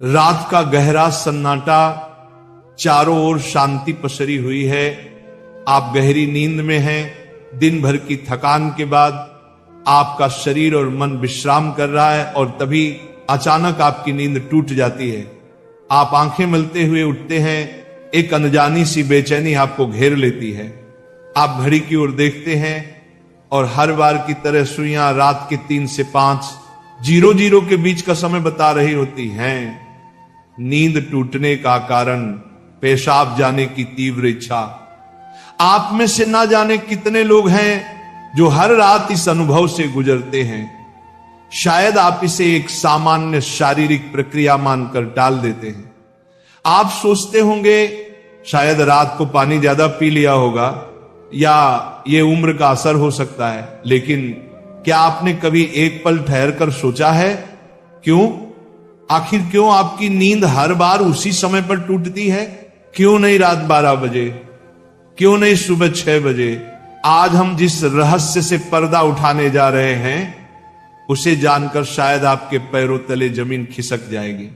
रात का गहरा सन्नाटा, चारों ओर शांति पसरी हुई है। आप गहरी नींद में हैं। दिन भर की थकान के बाद आपका शरीर और मन विश्राम कर रहा है और तभी अचानक आपकी नींद टूट जाती है। आप आंखें मलते हुए उठते हैं। एक अनजानी सी बेचैनी आपको घेर लेती है। आप घड़ी की ओर देखते हैं और हर बार की तरह सुइयां रात के 3 से 5 00 के बीच का समय बता रही होती हैं। नींद टूटने का कारण पेशाब जाने की तीव्र इच्छा। आप में से ना जाने कितने लोग हैं जो हर रात इस अनुभव से गुजरते हैं। शायद आप इसे एक सामान्य शारीरिक प्रक्रिया मानकर टाल देते हैं। आप सोचते होंगे शायद रात को पानी ज्यादा पी लिया होगा या ये उम्र का असर हो सकता है, लेकिन क्या आपने कभी एक पल ठहर कर सोचा है आखिर क्यों आपकी नींद हर बार उसी समय पर टूटती है? क्यों नहीं रात 12 बजे, क्यों नहीं सुबह 6 बजे? आज हम जिस रहस्य से पर्दा उठाने जा रहे हैं उसे जानकर शायद आपके पैरों तले जमीन खिसक जाएगी,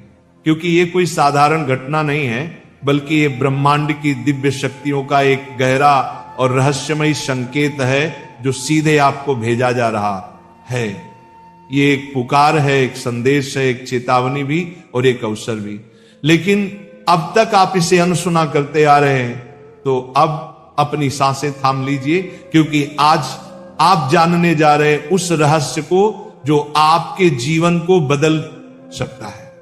क्योंकि ये कोई साधारण घटना नहीं है, बल्कि ये ब्रह्मांड की दिव्य शक्तियों का एक गहरा और रहस्यमय संकेत है जो सीधे आपको भेजा जा रहा है। ये एक पुकार है, एक संदेश है, एक चेतावनी भी और एक अवसर भी। लेकिन अब तक आप इसे अनसुना करते आ रहे हैं, तो अब अपनी सांसें थाम लीजिए, क्योंकि आज आप जानने जा रहे हैं उस रहस्य को जो आपके जीवन को बदल सकता है।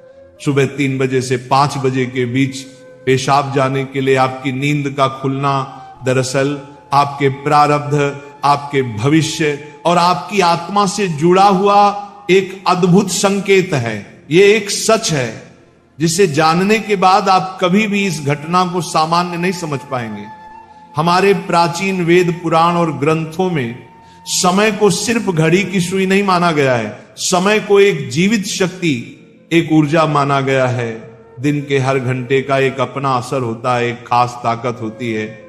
सुबह 3 बजे से 5 बजे के बीच पेशाब जाने के लिए आपकी नींद का खुलना दरअसल आपके प्रारब्ध, आपके भविष्य और आपकी आत्मा से जुड़ा हुआ एक अद्भुत संकेत है। ये एक सच है जिसे जानने के बाद आप कभी भी इस घटना को सामान्य नहीं समझ पाएंगे। हमारे प्राचीन वेद, पुराण और ग्रंथों में समय को सिर्फ घड़ी की सुई नहीं माना गया है। समय को एक जीवित शक्ति, एक ऊर्जा माना गया है। दिन के हर घंटे का एक अपना असर होता है, एक खास ताकत होती है।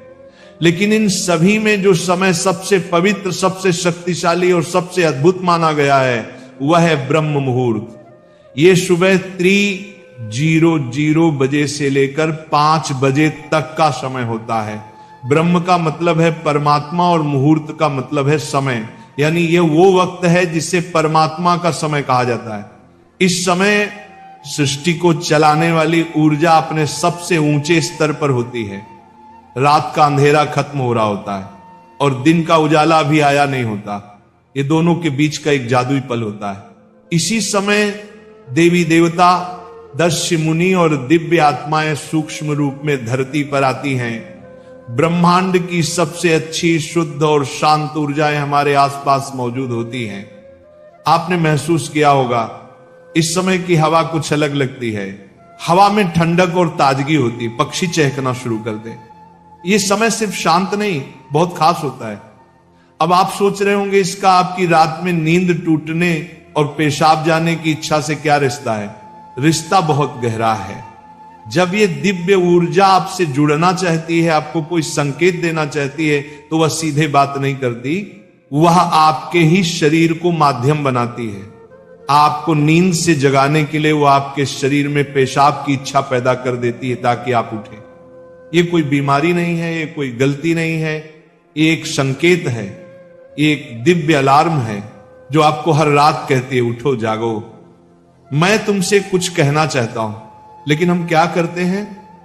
लेकिन इन सभी में जो समय सबसे पवित्र, सबसे शक्तिशाली और सबसे अद्भुत माना गया है वह है ब्रह्म मुहूर्त। ये सुबह 3:00 बजे से लेकर 5 बजे तक का समय होता है। ब्रह्म का मतलब है परमात्मा और मुहूर्त का मतलब है समय, यानी ये वो वक्त है जिसे परमात्मा का समय कहा जाता है। इस समय सृष्टि को चलाने वाली ऊर्जा अपने सबसे ऊंचे स्तर पर होती है। रात का अंधेरा खत्म हो रहा होता है और दिन का उजाला अभी आया नहीं होता। ये दोनों के बीच का एक जादुई पल होता है। इसी समय देवी देवता, दक्ष मुनि और दिव्य आत्माएं सूक्ष्म रूप में धरती पर आती हैं। ब्रह्मांड की सबसे अच्छी, शुद्ध और शांत ऊर्जाएं हमारे आसपास मौजूद होती हैं। आपने महसूस किया होगा इस समय की हवा कुछ अलग लगती है। हवा में ठंडक और ताजगी होती, पक्षी चहकना शुरू करते। ये समय सिर्फ शांत नहीं, बहुत खास होता है। अब आप सोच रहे होंगे इसका आपकी रात में नींद टूटने और पेशाब जाने की इच्छा से क्या रिश्ता है? रिश्ता बहुत गहरा है। जब ये दिव्य ऊर्जा आपसे जुड़ना चाहती है, आपको कोई संकेत देना चाहती है, तो वह सीधे बात नहीं करती, वह आपके ही शरीर को माध्यम बनाती है। आपको नींद से जगाने के लिए वह आपके शरीर में पेशाब की इच्छा पैदा कर देती है ताकि आप उठें। ये कोई बीमारी नहीं है, ये कोई गलती नहीं है, ये एक संकेत है, ये एक दिव्य अलार्म है जो आपको हर रात कहती है उठो, जागो। मैं तुमसे कुछ कहना चाहता हूं, लेकिन हम क्या करते हैं?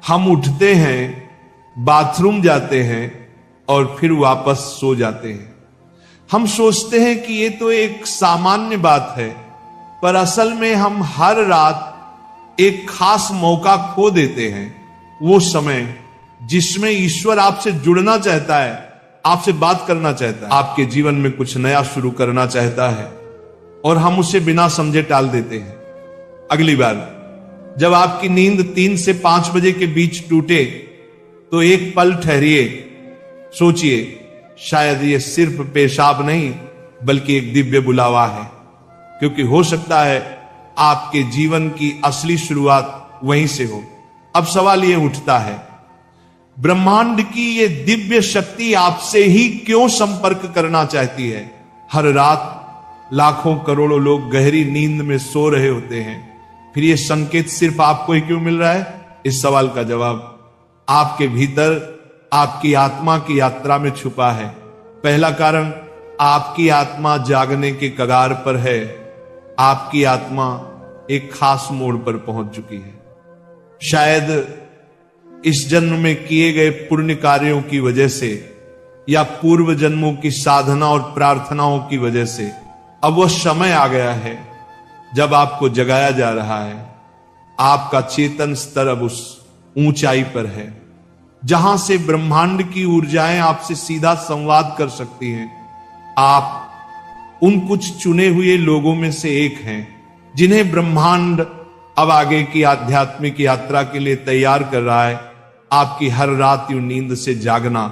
हम उठते हैं, बाथरूम जाते हैं और फिर वापस सो जाते हैं। हम सोचते हैं कि ये तो एक सामान्य बात है, पर असल में हम हर रात एक खास मौका खो देते हैं। वो समय जिसमें ईश्वर आपसे जुड़ना चाहता है, आपसे बात करना चाहता है, आपके जीवन में कुछ नया शुरू करना चाहता है, और हम उसे बिना समझे टाल देते हैं। अगली बार जब आपकी नींद 3 से 5 बजे के बीच टूटे तो एक पल ठहरिए, सोचिए, शायद ये सिर्फ पेशाब नहीं बल्कि एक दिव्य बुलावा है, क्योंकि हो सकता है आपके जीवन की असली शुरुआत वहीं से हो। अब सवाल ये उठता है, ब्रह्मांड की ये दिव्य शक्ति आपसे ही क्यों संपर्क करना चाहती है? हर रात लाखों करोड़ों लोग गहरी नींद में सो रहे होते हैं, फिर ये संकेत सिर्फ आपको ही क्यों मिल रहा है? इस सवाल का जवाब आपके भीतर आपकी आत्मा की यात्रा में छुपा है। पहला कारण, आपकी आत्मा जागने के कगार पर है। आपकी आत्मा एक खास मोड़ पर पहुंच चुकी है। शायद इस जन्म में किए गए पुण्य कार्यों की वजह से या पूर्व जन्मों की साधना और प्रार्थनाओं की वजह से अब वह समय आ गया है जब आपको जगाया जा रहा है। आपका चेतन स्तर अब उस ऊंचाई पर है जहां से ब्रह्मांड की ऊर्जाएं आपसे सीधा संवाद कर सकती हैं। आप उन कुछ चुने हुए लोगों में से एक हैं जिन्हें ब्रह्मांड अब आगे की आध्यात्मिक यात्रा के लिए तैयार कर रहा है। आपकी हर रात यूं नींद से जागना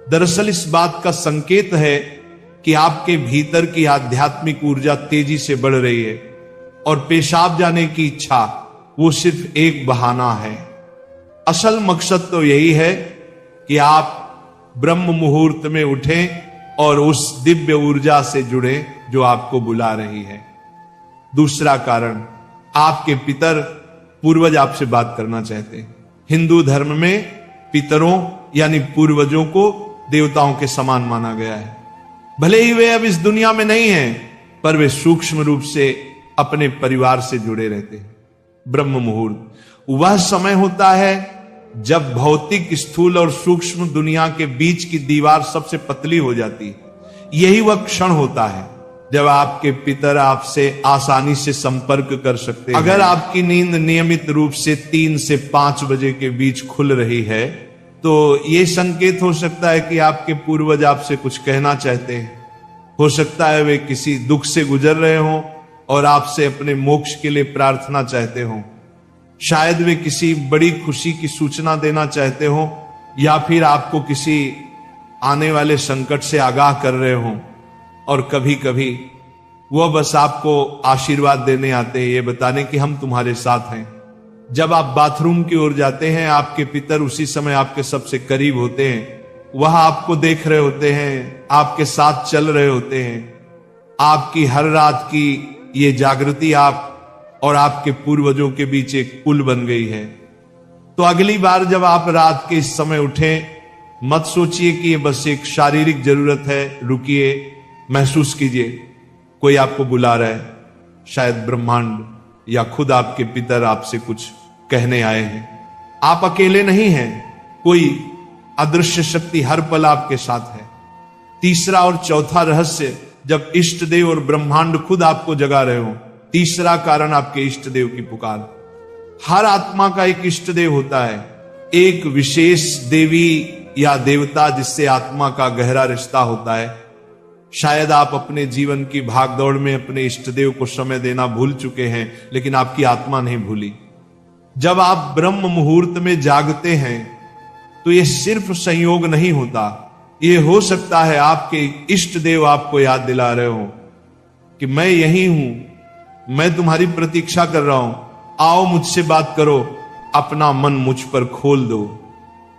दरअसल इस बात का संकेत है कि आपके भीतर की आध्यात्मिक ऊर्जा तेजी से बढ़ रही है और पेशाब जाने की इच्छा वो सिर्फ एक बहाना है। असल मकसद तो यही है कि आप ब्रह्म मुहूर्त में उठें और उस दिव्य ऊर्जा से जुड़े जो आपको बुला रही है। दूसरा कारण, आपके पितर पूर्वज आपसे बात करना चाहते हैं। हिंदू धर्म में पितरों यानी पूर्वजों को देवताओं के समान माना गया है। भले ही वे अब इस दुनिया में नहीं हैं, पर वे सूक्ष्म रूप से अपने परिवार से जुड़े रहते हैं। ब्रह्म मुहूर्त वह समय होता है जब भौतिक, स्थूल और सूक्ष्म दुनिया के बीच की दीवार सबसे पतली हो जाती है। यही वह क्षण होता है जब आपके पितर आपसे आसानी से संपर्क कर सकते हैं। अगर आपकी नींद नियमित रूप से 3 से 5 बजे के बीच खुल रही है तो यह संकेत हो सकता है कि आपके पूर्वज आपसे कुछ कहना चाहते हैं। हो सकता है वे किसी दुख से गुजर रहे हों और आपसे अपने मोक्ष के लिए प्रार्थना चाहते हों। शायद वे किसी बड़ी खुशी की सूचना देना चाहते हों या फिर आपको किसी आने वाले संकट से आगाह कर रहे हों। और कभी कभी वह बस आपको आशीर्वाद देने आते हैं, ये बताने कि हम तुम्हारे साथ हैं। जब आप बाथरूम की ओर जाते हैं, आपके पितर उसी समय आपके सबसे करीब होते हैं। वह आपको देख रहे होते हैं, आपके साथ चल रहे होते हैं। आपकी हर रात की ये जागृति आप और आपके पूर्वजों के बीच एक पुल बन गई है। तो अगली बार जब आप रात के इस समय उठें, मत सोचिए कि ये बस एक शारीरिक जरूरत है। रुकिए, महसूस कीजिए कोई आपको बुला रहा है। शायद ब्रह्मांड या खुद आपके पितर आपसे कुछ कहने आए हैं। आप अकेले नहीं हैं, कोई अदृश्य शक्ति हर पल आपके साथ है। तीसरा और चौथा रहस्य, जब इष्ट देव और ब्रह्मांड खुद आपको जगा रहे हो। तीसरा कारण, आपके इष्ट देव की पुकार। हर आत्मा का एक इष्ट देव होता है, एक विशेष देवी या देवता जिससे आत्मा का गहरा रिश्ता होता है। शायद आप अपने जीवन की भागदौड़ में अपने इष्ट देव को समय देना भूल चुके हैं, लेकिन आपकी आत्मा नहीं भूली। जब आप ब्रह्म मुहूर्त में जागते हैं तो यह सिर्फ संयोग नहीं होता, यह हो सकता है आपके इष्ट देव आपको याद दिला रहे हो कि मैं यही हूं, मैं तुम्हारी प्रतीक्षा कर रहा हूं, आओ मुझसे बात करो, अपना मन मुझ पर खोल दो।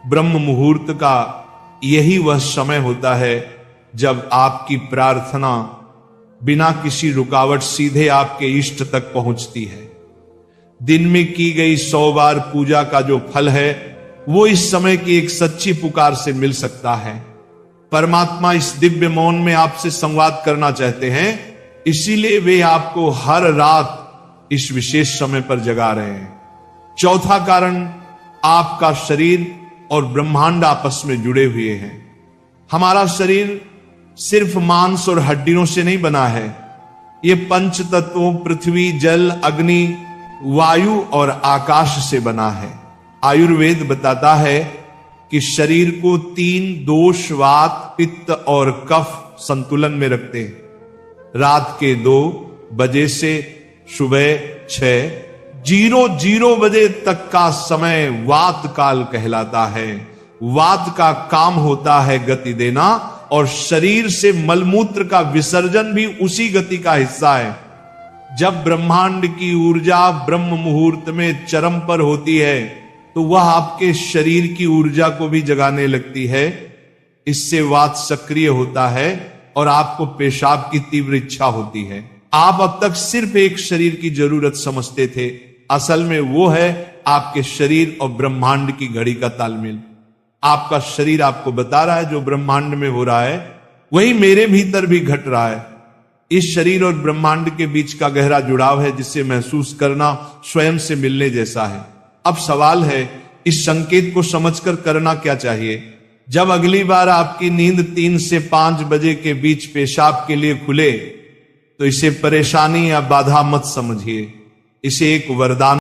ब्रह्म मुहूर्त का यही वह समय होता है जब आपकी प्रार्थना बिना किसी रुकावट सीधे आपके इष्ट तक पहुंचती है। दिन में की गई 100 बार पूजा का जो फल है वो इस समय की एक सच्ची पुकार से मिल सकता है। परमात्मा इस दिव्य मौन में आपसे संवाद करना चाहते हैं, इसीलिए वे आपको हर रात इस विशेष समय पर जगा रहे हैं। चौथा कारण, आपका शरीर और ब्रह्मांड आपस में जुड़े हुए हैं। हमारा शरीर सिर्फ मांस और हड्डियों से नहीं बना है, ये पंच तत्वों पृथ्वी, जल, अग्नि, वायु और आकाश से बना है। आयुर्वेद बताता है कि शरीर को 3 दोष, वात, पित्त और कफ संतुलन में रखते हैं। रात के 2 बजे से सुबह 6:00 बजे तक का समय वात काल कहलाता है। वात का काम होता है गति देना और शरीर से मलमूत्र का विसर्जन भी उसी गति का हिस्सा है। जब ब्रह्मांड की ऊर्जा ब्रह्म मुहूर्त में चरम पर होती है तो वह आपके शरीर की ऊर्जा को भी जगाने लगती है। इससे वात सक्रिय होता है और आपको पेशाब की तीव्र इच्छा होती है। आप अब तक सिर्फ एक शरीर की जरूरत समझते थे, असल में वो है आपके शरीर और ब्रह्मांड की घड़ी का तालमेल। आपका शरीर आपको बता रहा है जो ब्रह्मांड में हो रहा है वही मेरे भीतर भी घट रहा है। इस शरीर और ब्रह्मांड के बीच का गहरा जुड़ाव है जिसे महसूस करना स्वयं से मिलने जैसा है। अब सवाल है इस संकेत को समझकर करना क्या चाहिए। जब अगली बार आपकी नींद 3 से 5 बजे के बीच पेशाब के लिए खुले तो इसे परेशानी या बाधा मत समझिए, इसे एक वरदान